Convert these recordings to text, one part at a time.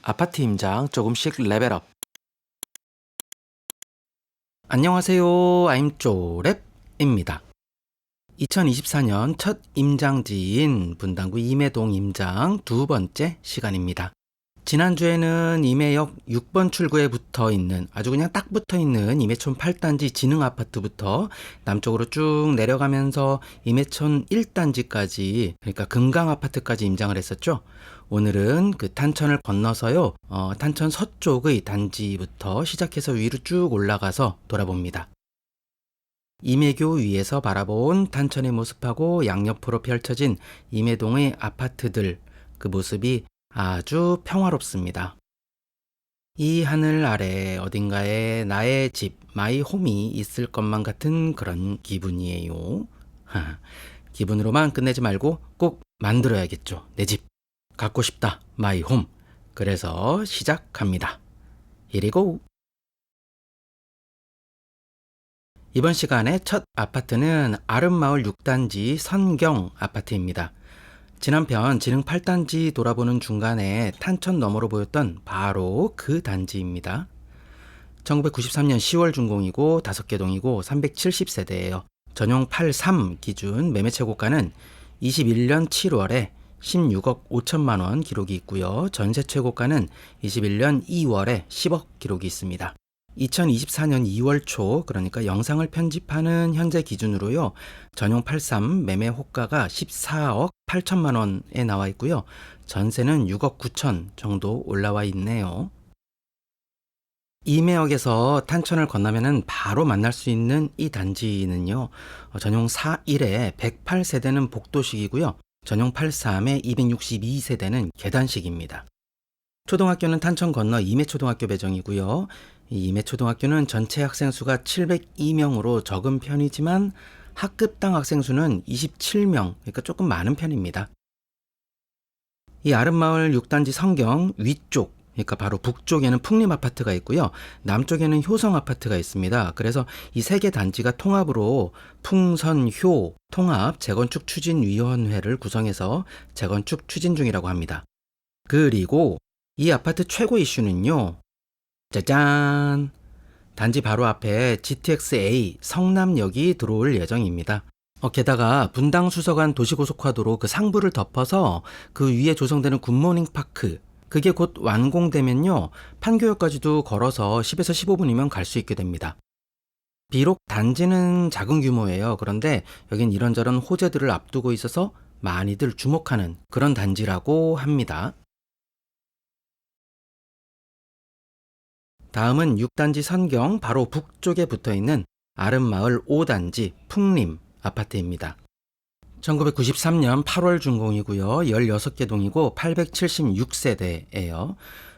아파트 임장 조금씩 레벨업. 안녕하세요. I'm 쪼랩입니다. 2024년 첫 임장지인 분당구 임해동 임장 두 번째 시간입니다. 지난주에는 임해역 6번 출구에 붙어 있는 아주 그냥 딱 붙어 있는 임해촌 8단지 진흥아파트부터 남쪽으로 쭉 내려가면서 임해촌 1단지까지 그러니까 금강아파트까지 임장을 했었죠. 오늘은 그 탄천을 건너서요. 탄천 서쪽의 단지부터 시작해서 위로 쭉 올라가서 돌아봅니다. 임해교 위에서 바라본 탄천의 모습하고 양옆으로 펼쳐진 임해동의 아파트들 그 모습이 아주 평화롭습니다. 이 하늘 아래 어딘가에 나의 집, 마이 홈이 있을 것만 같은 그런 기분이에요. 기분으로만 끝내지 말고 꼭 만들어야겠죠. 내 집. 갖고 싶다. 마이 홈. 그래서 시작합니다. 이리고. 이번 시간의 첫 아파트는 아름마을 6단지 선경 아파트입니다. 지난 편 진흥 8단지 돌아보는 중간에 탄천 너머로 보였던 바로 그 단지입니다. 1993년 10월 준공이고 5개 동이고 370세대예요. 전용 83 기준 매매 최고가는 21년 7월에 16억 5천만 원 기록이 있고요. 전세 최고가는 21년 2월에 10억 기록이 있습니다. 2024년 2월 초 그러니까 영상을 편집하는 현재 기준으로요. 전용 83 매매 호가가 14억 8천만 원에 나와 있고요. 전세는 6억 9천 정도 올라와 있네요. 임해역에서 탄천을 건너면 바로 만날 수 있는 이 단지는요. 전용 41에 108세대는 복도식이고요. 전용 83에 262세대는 계단식입니다. 초등학교는 탄천 건너 임해초등학교 배정이고요. 이 임해초등학교는 전체 학생 수가 702명으로 적은 편이지만 학급당 학생 수는 27명, 그러니까 조금 많은 편입니다. 이 아름마을 6단지 성경 위쪽, 그러니까 바로 북쪽에는 풍림아파트가 있고요. 남쪽에는 효성아파트가 있습니다. 그래서 이 세 개 단지가 통합으로 풍선효 통합 재건축 추진위원회를 구성해서 재건축 추진 중이라고 합니다. 그리고 이 아파트 최고 이슈는요. 짜잔! 단지 바로 앞에 GTX-A 성남역이 들어올 예정입니다. 게다가 분당수서간 도시고속화도로 그 상부를 덮어서 그 위에 조성되는 굿모닝 파크 그게 곧 완공되면요. 판교역까지도 걸어서 10에서 15분이면 갈 수 있게 됩니다. 비록 단지는 작은 규모예요. 그런데 여긴 이런저런 호재들을 앞두고 있어서 많이들 주목하는 그런 단지라고 합니다. 다음은 6단지 선경 바로 북쪽에 붙어있는 아름마을 5단지 풍림 아파트입니다. 1993년 8월 준공이고요. 16개 동이고 876세대예요.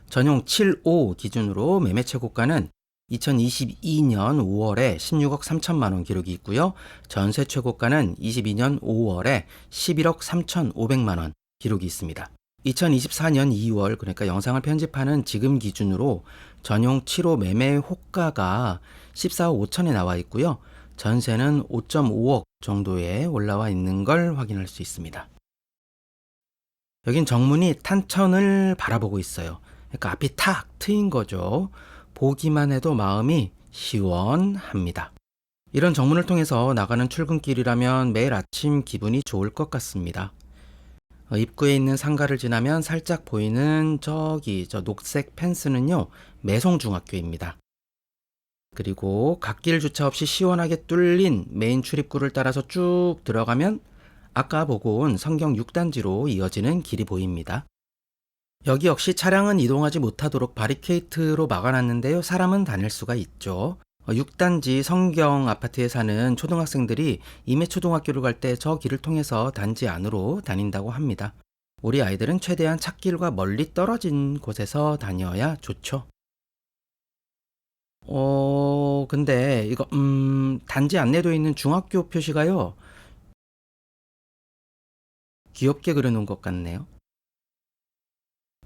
전용 75 기준으로 매매 최고가는 2022년 5월에 16억 3천만 원 기록이 있고요. 전세 최고가는 22년 5월에 11억 3천5백만 원 기록이 있습니다. 2024년 2월 그러니까 영상을 편집하는 지금 기준으로 전용 7호 매매 호가가 14억 5천에 나와 있고요. 전세는 5.5억 정도에 올라와 있는 걸 확인할 수 있습니다. 여긴 정문이 탄천을 바라보고 있어요. 그러니까 앞이 탁 트인 거죠. 보기만 해도 마음이 시원합니다. 이런 정문을 통해서 나가는 출근길이라면 매일 아침 기분이 좋을 것 같습니다. 입구에 있는 상가를 지나면 살짝 보이는 저 녹색 펜스는요. 매송중학교입니다. 그리고 갓길 주차 없이 시원하게 뚫린 메인 출입구를 따라서 쭉 들어가면 아까 보고 온 성경 6단지로 이어지는 길이 보입니다. 여기 역시 차량은 이동하지 못하도록 바리케이트로 막아놨는데요. 사람은 다닐 수가 있죠. 6단지 성경 아파트에 사는 초등학생들이 임해초등학교를 갈 때 저 길을 통해서 단지 안으로 다닌다고 합니다. 우리 아이들은 최대한 찻길과 멀리 떨어진 곳에서 다녀야 좋죠. 근데 이거 단지 안내도에 있는 중학교 표시가요. 귀엽게 그려놓은 것 같네요.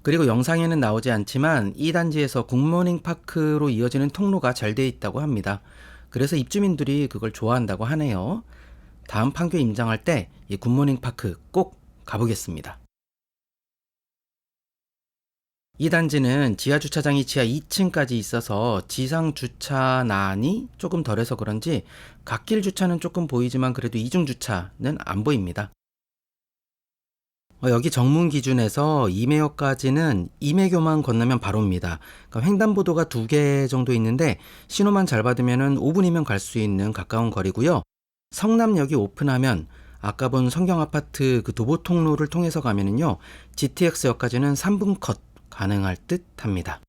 그리고 영상에는 나오지 않지만 이 단지에서 굿모닝 파크로 이어지는 통로가 잘 돼 있다고 합니다. 그래서 입주민들이 그걸 좋아한다고 하네요. 다음 판교 임장할 때 이 굿모닝 파크 꼭 가보겠습니다. 이 단지는 지하 주차장이 지하 2층까지 있어서 지상 주차난이 조금 덜해서 그런지 갓길 주차는 조금 보이지만 그래도 이중 주차는 안 보입니다. 여기 정문 기준에서 임해역까지는 임해교만 건너면 바로입니다. 그러니까 횡단보도가 2개 정도 있는데 신호만 잘 받으면 5분이면 갈 수 있는 가까운 거리고요. 성남역이 오픈하면 아까 본 성경아파트 그 도보통로를 통해서 가면은요, GTX역까지는 3분 컷 가능할 듯 합니다.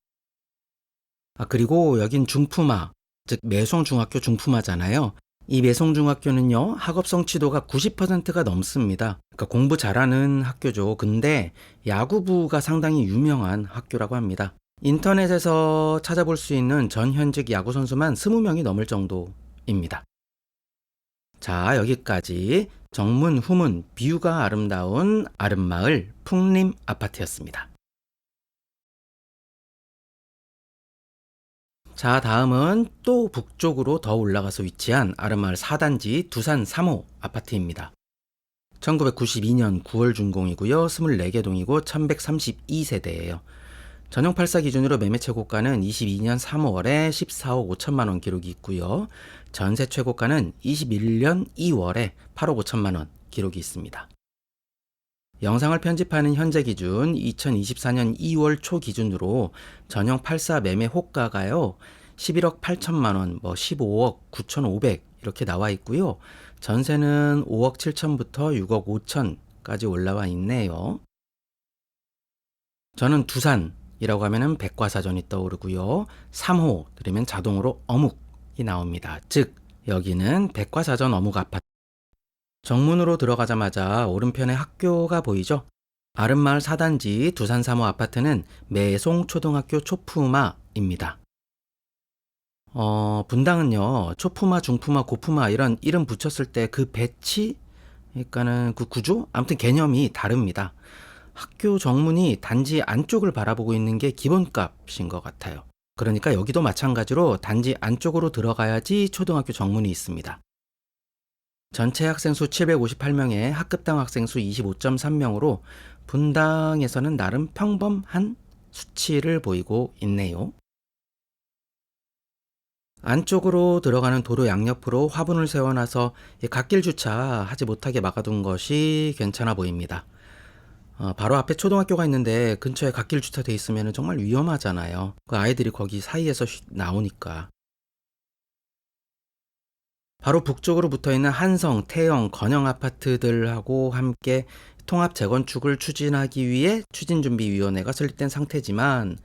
그리고 여긴 중품화, 즉 매송중학교 중품화잖아요. 이 매송중학교는요, 학업 성취도가 90%가 넘습니다. 그러니까 공부 잘하는 학교죠. 근데 야구부가 상당히 유명한 학교라고 합니다. 인터넷에서 찾아볼 수 있는 전 현직 야구 선수만 20명이 넘을 정도입니다. 자, 여기까지 정문, 후문, 뷰가 아름다운 아름마을 풍림 아파트였습니다. 자, 다음은 또 북쪽으로 더 올라가서 위치한 아름마을 4단지 두산 3호 아파트입니다. 1992년 9월 준공이고요. 24개 동이고 1132세대예요. 전용 8사 기준으로 매매 최고가는 22년 3월에 14억 5천만 원 기록이 있고요. 전세 최고가는 21년 2월에 8억 5천만 원 기록이 있습니다. 영상을 편집하는 현재 기준 2024년 2월 초 기준으로 전용 8사 매매 호가가요. 11억 8천만 원, 15억 9,500 이렇게 나와 있고요. 전세는 5억 7천부터 6억 5천까지 올라와 있네요. 저는 두산이라고 하면은 백과사전이 떠오르고요. 3호 들으면 자동으로 어묵이 나옵니다. 즉 여기는 백과사전 어묵 아파트. 정문으로 들어가자마자 오른편에 학교가 보이죠? 아름마을 4단지 두산 3호 아파트는 매송초등학교 초품화입니다. 분당은요, 초품화, 중품화, 고품화 이런 이름 붙였을 때 그 배치, 그러니까는 그 구조, 아무튼 개념이 다릅니다. 학교 정문이 단지 안쪽을 바라보고 있는 게 기본값인 것 같아요. 그러니까 여기도 마찬가지로 단지 안쪽으로 들어가야지 초등학교 정문이 있습니다. 전체 학생 수 758명에 학급당 학생 수 25.3명으로 분당에서는 나름 평범한 수치를 보이고 있네요. 안쪽으로 들어가는 도로 양옆으로 화분을 세워놔서 갓길 주차하지 못하게 막아둔 것이 괜찮아 보입니다. 바로 앞에 초등학교가 있는데 근처에 갓길 주차돼 있으면 정말 위험하잖아요. 그 아이들이 거기 사이에서 나오니까. 바로 북쪽으로 붙어있는 한성, 태영, 건영 아파트들하고 함께 통합 재건축을 추진하기 위해 추진준비위원회가 설립된 상태지만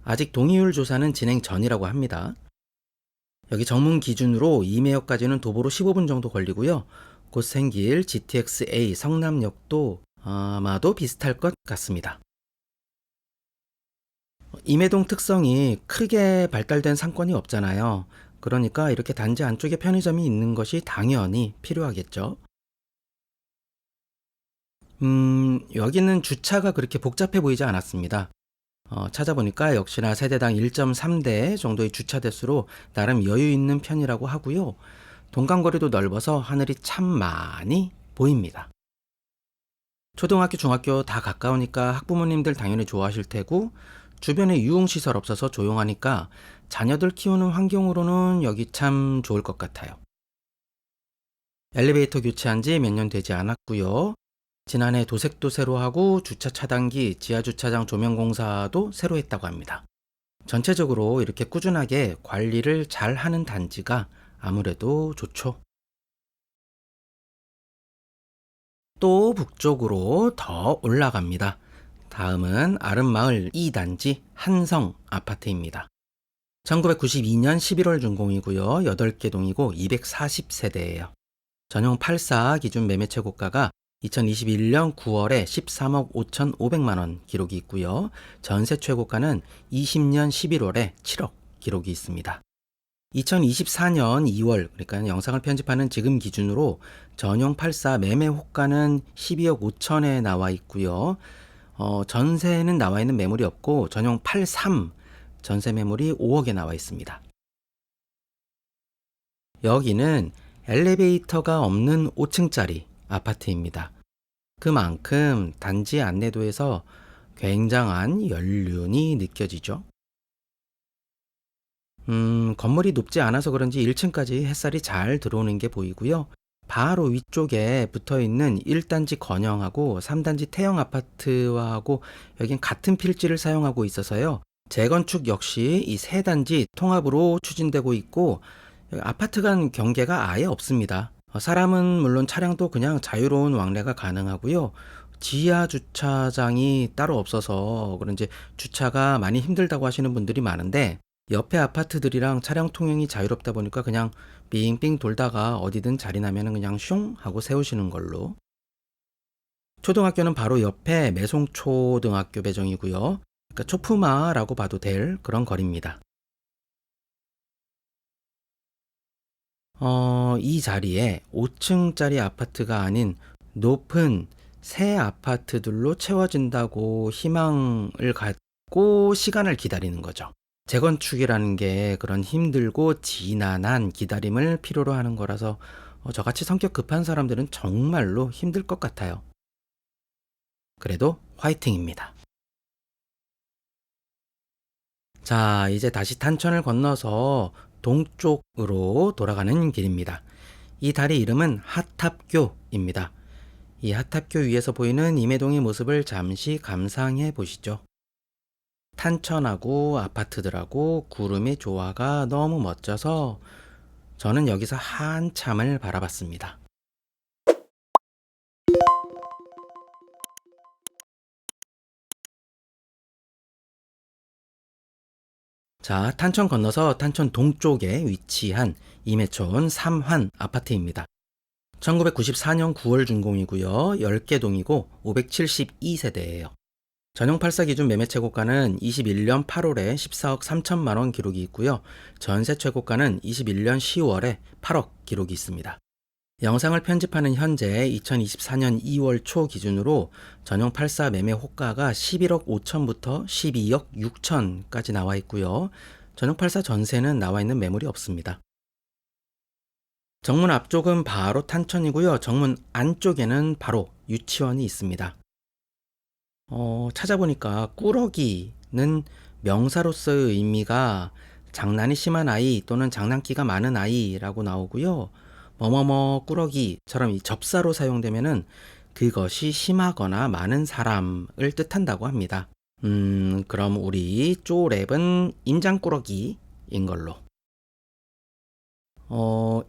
아직 동의율 조사는 진행 전이라고 합니다. 여기 정문 기준으로 임해역까지는 도보로 15분 정도 걸리고요. 곧 생길 GTX-A 성남역도 아마도 비슷할 것 같습니다. 임해동 특성이 크게 발달된 상권이 없잖아요. 그러니까 이렇게 단지 안쪽에 편의점이 있는 것이 당연히 필요하겠죠. 여기는 주차가 그렇게 복잡해 보이지 않았습니다. 찾아보니까 역시나 세대당 1.3대 정도의 주차 대수로 나름 여유 있는 편이라고 하고요. 동간거리도 넓어서 하늘이 참 많이 보입니다. 초등학교, 중학교 다 가까우니까 학부모님들 당연히 좋아하실 테고 주변에 유흥시설 없어서 조용하니까 자녀들 키우는 환경으로는 여기 참 좋을 것 같아요. 엘리베이터 교체한 지 몇 년 되지 않았고요. 지난해 도색도 새로 하고 주차 차단기, 지하주차장 조명 공사도 새로 했다고 합니다. 전체적으로 이렇게 꾸준하게 관리를 잘 하는 단지가 아무래도 좋죠. 또 북쪽으로 더 올라갑니다. 다음은 아름마을 2단지 한성 아파트입니다. 1992년 11월 준공이고요. 8개 동이고 240세대예요. 전용 8사 기준 매매 최고가가 2021년 9월에 13억 5,500만 원 기록이 있고요. 전세 최고가는 20년 11월에 7억 기록이 있습니다. 2024년 2월, 그러니까 영상을 편집하는 지금 기준으로 전용 8사 매매 호가는 12억 5천에 나와 있고요. 전세는 나와 있는 매물이 없고 전용 83 전세 매물이 5억에 나와 있습니다. 여기는 엘리베이터가 없는 5층짜리 아파트입니다. 그만큼 단지 안내도에서 굉장한 연륜이 느껴지죠. 건물이 높지 않아서 그런지 1층까지 햇살이 잘 들어오는 게 보이고요. 바로 위쪽에 붙어 있는 1단지 건영하고 3단지 태형 아파트와하고 여긴 같은 필지를 사용하고 있어서요. 재건축 역시 이 세 단지 통합으로 추진되고 있고 아파트 간 경계가 아예 없습니다. 사람은 물론 차량도 그냥 자유로운 왕래가 가능하고요. 지하 주차장이 따로 없어서 그런지 주차가 많이 힘들다고 하시는 분들이 많은데 옆에 아파트들이랑 차량 통행이 자유롭다 보니까 그냥 빙빙 돌다가 어디든 자리 나면 그냥 슝 하고 세우시는 걸로. 초등학교는 바로 옆에 매송초등학교 배정이고요. 그러니까 초품화라고 봐도 될 그런 거리입니다. 이 자리에 5층짜리 아파트가 아닌 높은 새 아파트들로 채워진다고 희망을 갖고 시간을 기다리는 거죠. 재건축이라는 게 그런 힘들고 지난한 기다림을 필요로 하는 거라서 저같이 성격 급한 사람들은 정말로 힘들 것 같아요. 그래도 화이팅입니다. 자, 이제 다시 탄천을 건너서 동쪽으로 돌아가는 길입니다. 이 다리 이름은 핫탑교입니다. 이 핫탑교 위에서 보이는 임해동의 모습을 잠시 감상해 보시죠. 탄천하고 아파트들하고 구름의 조화가 너무 멋져서 저는 여기서 한참을 바라봤습니다. 자, 탄천 건너서 탄천 동쪽에 위치한 임해촌 삼환 아파트입니다. 1994년 9월 준공이고요. 10개 동이고 572세대예요. 전용 8사 기준 매매 최고가는 21년 8월에 14억 3천만 원 기록이 있고요. 전세 최고가는 21년 10월에 8억 기록이 있습니다. 영상을 편집하는 현재 2024년 2월 초 기준으로 전용 8사 매매 호가가 11억 5천부터 12억 6천까지 나와 있고요. 전용 8사 전세는 나와 있는 매물이 없습니다. 정문 앞쪽은 바로 탄천이고요. 정문 안쪽에는 바로 유치원이 있습니다. 찾아보니까 꾸러기는 명사로서의 의미가 장난이 심한 아이 또는 장난기가 많은 아이라고 나오고요. 뭐뭐뭐 꾸러기처럼 이 접사로 사용되면은 그것이 심하거나 많은 사람을 뜻한다고 합니다. 그럼 우리 쪼랩은 임장꾸러기인 걸로.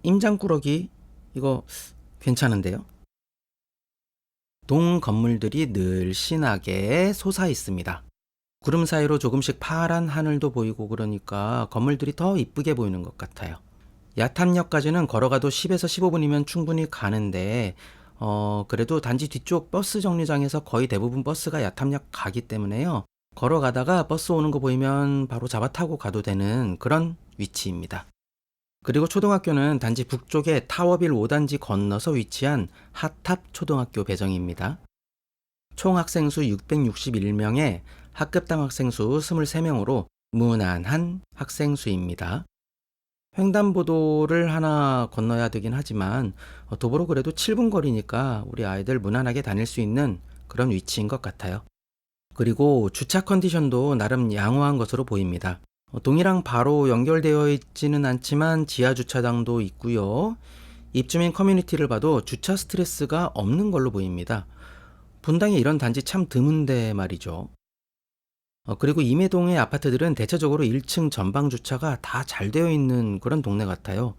임장꾸러기 이거 괜찮은데요? 동 건물들이 늘씬하게 솟아 있습니다. 구름 사이로 조금씩 파란 하늘도 보이고 그러니까 건물들이 더 이쁘게 보이는 것 같아요. 야탐역까지는 걸어가도 10에서 15분이면 충분히 가는데 그래도 단지 뒤쪽 버스 정류장에서 거의 대부분 버스가 야탐역 가기 때문에요. 걸어가다가 버스 오는 거 보이면 바로 잡아 타고 가도 되는 그런 위치입니다. 그리고 초등학교는 단지 북쪽에 타워빌 5단지 건너서 위치한 핫탑 초등학교 배정입니다. 총 학생 수 661명에 학급당 학생 수 23명으로 무난한 학생 수입니다. 횡단보도를 하나 건너야 되긴 하지만 도보로 그래도 7분 거리니까 우리 아이들 무난하게 다닐 수 있는 그런 위치인 것 같아요. 그리고 주차 컨디션도 나름 양호한 것으로 보입니다. 동이랑 바로 연결되어 있지는 않지만 지하 주차장도 있고요. 입주민 커뮤니티를 봐도 주차 스트레스가 없는 걸로 보입니다. 분당에 이런 단지 참 드문데 말이죠. 그리고 임해동의 아파트들은 대체적으로 1층 전방 주차가 다 잘 되어 있는 그런 동네 같아요.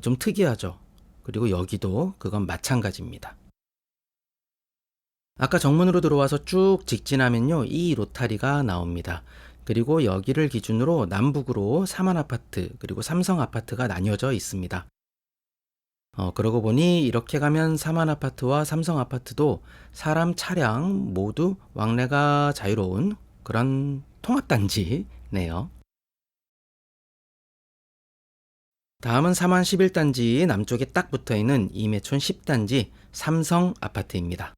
좀 특이하죠. 그리고 여기도 그건 마찬가지입니다. 아까 정문으로 들어와서 쭉 직진하면요, 이 로타리가 나옵니다. 그리고 여기를 기준으로 남북으로 삼한 아파트 그리고 삼성 아파트가 나뉘어져 있습니다. 그러고 보니 이렇게 가면 삼한 아파트와 삼성 아파트도 사람 차량 모두 왕래가 자유로운 그런 통합단지네요. 다음은 삼한 11단지 남쪽에 딱 붙어있는 임해촌 10단지 삼성 아파트입니다.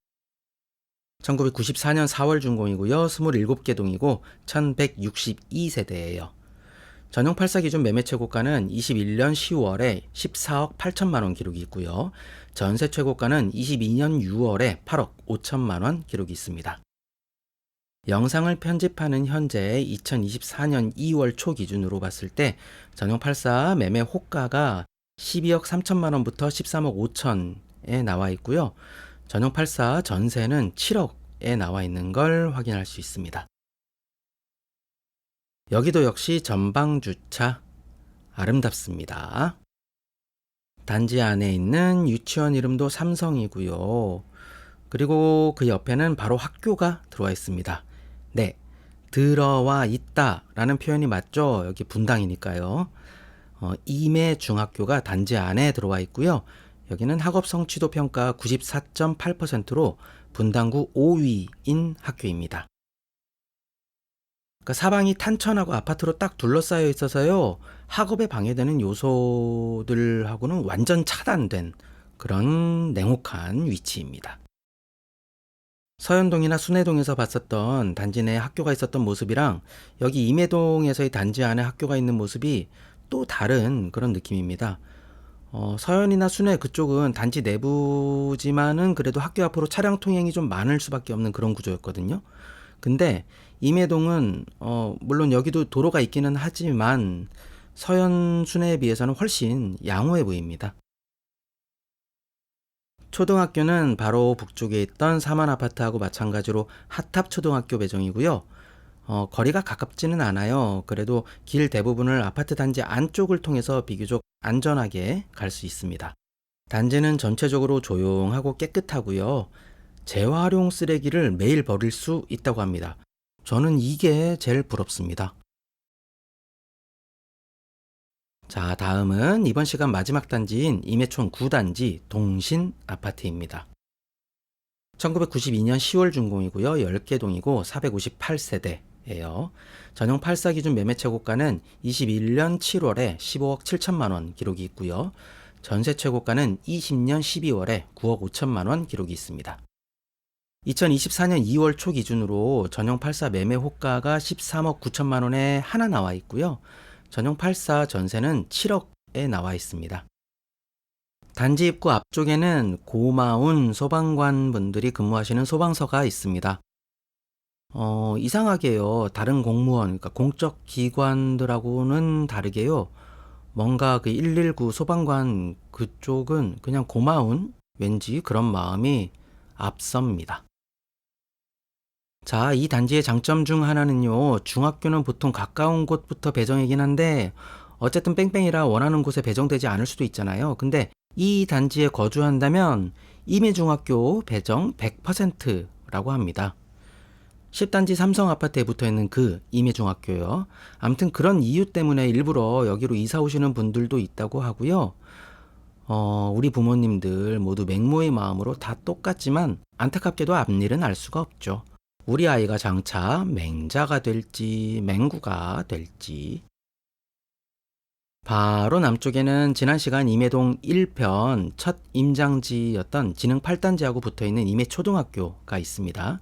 1994년 4월 준공이고요. 27개 동이고 1162세대예요. 전용 8사 기준 매매 최고가는 21년 10월에 14억 8천만 원 기록이 있고요. 전세 최고가는 22년 6월에 8억 5천만 원 기록이 있습니다. 영상을 편집하는 현재 2024년 2월 초 기준으로 봤을 때 전용 84 매매 호가가 12억 3천만 원부터 13억 5천에 나와 있고요. 전용 84 전세는 7억에 나와 있는 걸 확인할 수 있습니다. 여기도 역시 전방 주차 아름답습니다. 단지 안에 있는 유치원 이름도 삼성이고요. 그리고 그 옆에는 바로 학교가 들어와 있습니다. 네, 들어와 있다 라는 표현이 맞죠? 여기 분당이니까요. 임해 중학교가 단지 안에 들어와 있고요. 여기는 학업 성취도 평가 94.8%로 분당구 5위인 학교입니다. 그러니까 사방이 탄천하고 아파트로 딱 둘러싸여 있어서요. 학업에 방해되는 요소들하고는 완전 차단된 그런 냉혹한 위치입니다. 서현동이나 순회동에서 봤었던 단지 내 학교가 있었던 모습이랑 여기 임해동에서의 단지 안에 학교가 있는 모습이 또 다른 그런 느낌입니다. 서현이나 순회 그쪽은 단지 내부지만은 그래도 학교 앞으로 차량 통행이 좀 많을 수밖에 없는 그런 구조였거든요. 근데 임해동은 물론 여기도 도로가 있기는 하지만 서현 순회에 비해서는 훨씬 양호해 보입니다. 초등학교는 바로 북쪽에 있던 사만 아파트하고 마찬가지로 핫탑 초등학교 배정이고요. 거리가 가깝지는 않아요. 그래도 길 대부분을 아파트 단지 안쪽을 통해서 비교적 안전하게 갈 수 있습니다. 단지는 전체적으로 조용하고 깨끗하고요. 재활용 쓰레기를 매일 버릴 수 있다고 합니다. 저는 이게 제일 부럽습니다. 자, 다음은 이번 시간 마지막 단지인 임해촌 9단지 동신 아파트입니다. 1992년 10월 준공이고요. 10개 동이고 458세대예요. 전용 84 기준 매매 최고가는 21년 7월에 15억 7천만 원 기록이 있고요. 전세 최고가는 20년 12월에 9억 5천만 원 기록이 있습니다. 2024년 2월 초 기준으로 전용 84 매매 호가가 13억 9천만 원에 하나 나와 있고요. 전용 84 전세는 7억에 나와 있습니다. 단지 입구 앞쪽에는 고마운 소방관 분들이 근무하시는 소방서가 있습니다. 이상하게요. 다른 공무원, 그러니까 공적 기관들하고는 다르게요. 뭔가 그 119 소방관 그쪽은 그냥 고마운 왠지 그런 마음이 앞섭니다. 자, 이 단지의 장점 중 하나는요. 중학교는 보통 가까운 곳부터 배정이긴 한데 어쨌든 뺑뺑이라 원하는 곳에 배정되지 않을 수도 있잖아요. 근데 이 단지에 거주한다면 임해중학교 배정 100%라고 합니다. 10단지 삼성 아파트에 붙어있는 그 임해중학교요. 아무튼 그런 이유 때문에 일부러 여기로 이사 오시는 분들도 있다고 하고요. 우리 부모님들 모두 맹모의 마음으로 다 똑같지만 안타깝게도 앞일은 알 수가 없죠. 우리 아이가 장차 맹자가 될지 맹구가 될지. 바로 남쪽에는 지난 시간 임해동 1편 첫 임장지였던 진흥 8단지하고 붙어있는 임해초등학교가 있습니다.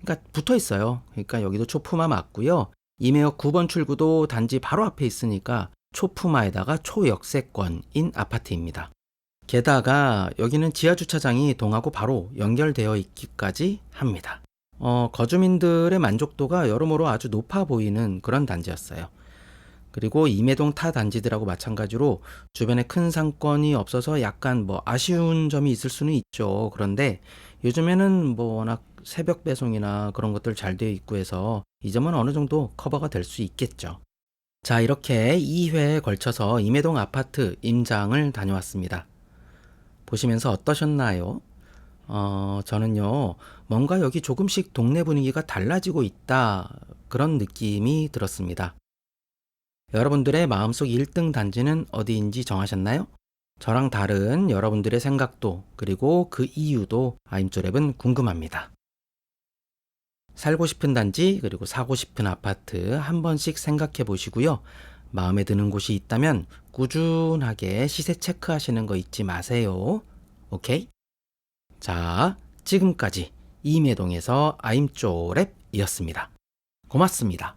그러니까 붙어있어요. 그러니까 여기도 초품화 맞고요. 임해역 9번 출구도 단지 바로 앞에 있으니까 초품화에다가 초역세권인 아파트입니다. 게다가 여기는 지하주차장이 동하고 바로 연결되어 있기까지 합니다. 거주민들의 만족도가 여러모로 아주 높아 보이는 그런 단지였어요. 그리고 임해동 타 단지들하고 마찬가지로 주변에 큰 상권이 없어서 약간 아쉬운 점이 있을 수는 있죠. 그런데 요즘에는 워낙 새벽 배송이나 그런 것들 잘 되어 있고 해서 이 점은 어느 정도 커버가 될 수 있겠죠. 자, 이렇게 2회에 걸쳐서 임해동 아파트 임장을 다녀왔습니다. 보시면서 어떠셨나요? 저는요, 뭔가 여기 조금씩 동네 분위기가 달라지고 있다, 그런 느낌이 들었습니다. 여러분들의 마음속 1등 단지는 어디인지 정하셨나요? 저랑 다른 여러분들의 생각도 그리고 그 이유도 아임조랩은 궁금합니다. 살고 싶은 단지 그리고 사고 싶은 아파트 한 번씩 생각해 보시고요. 마음에 드는 곳이 있다면 꾸준하게 시세 체크하시는 거 잊지 마세요. 오케이? 자, 지금까지 임해동에서 아임조랩이었습니다. 고맙습니다.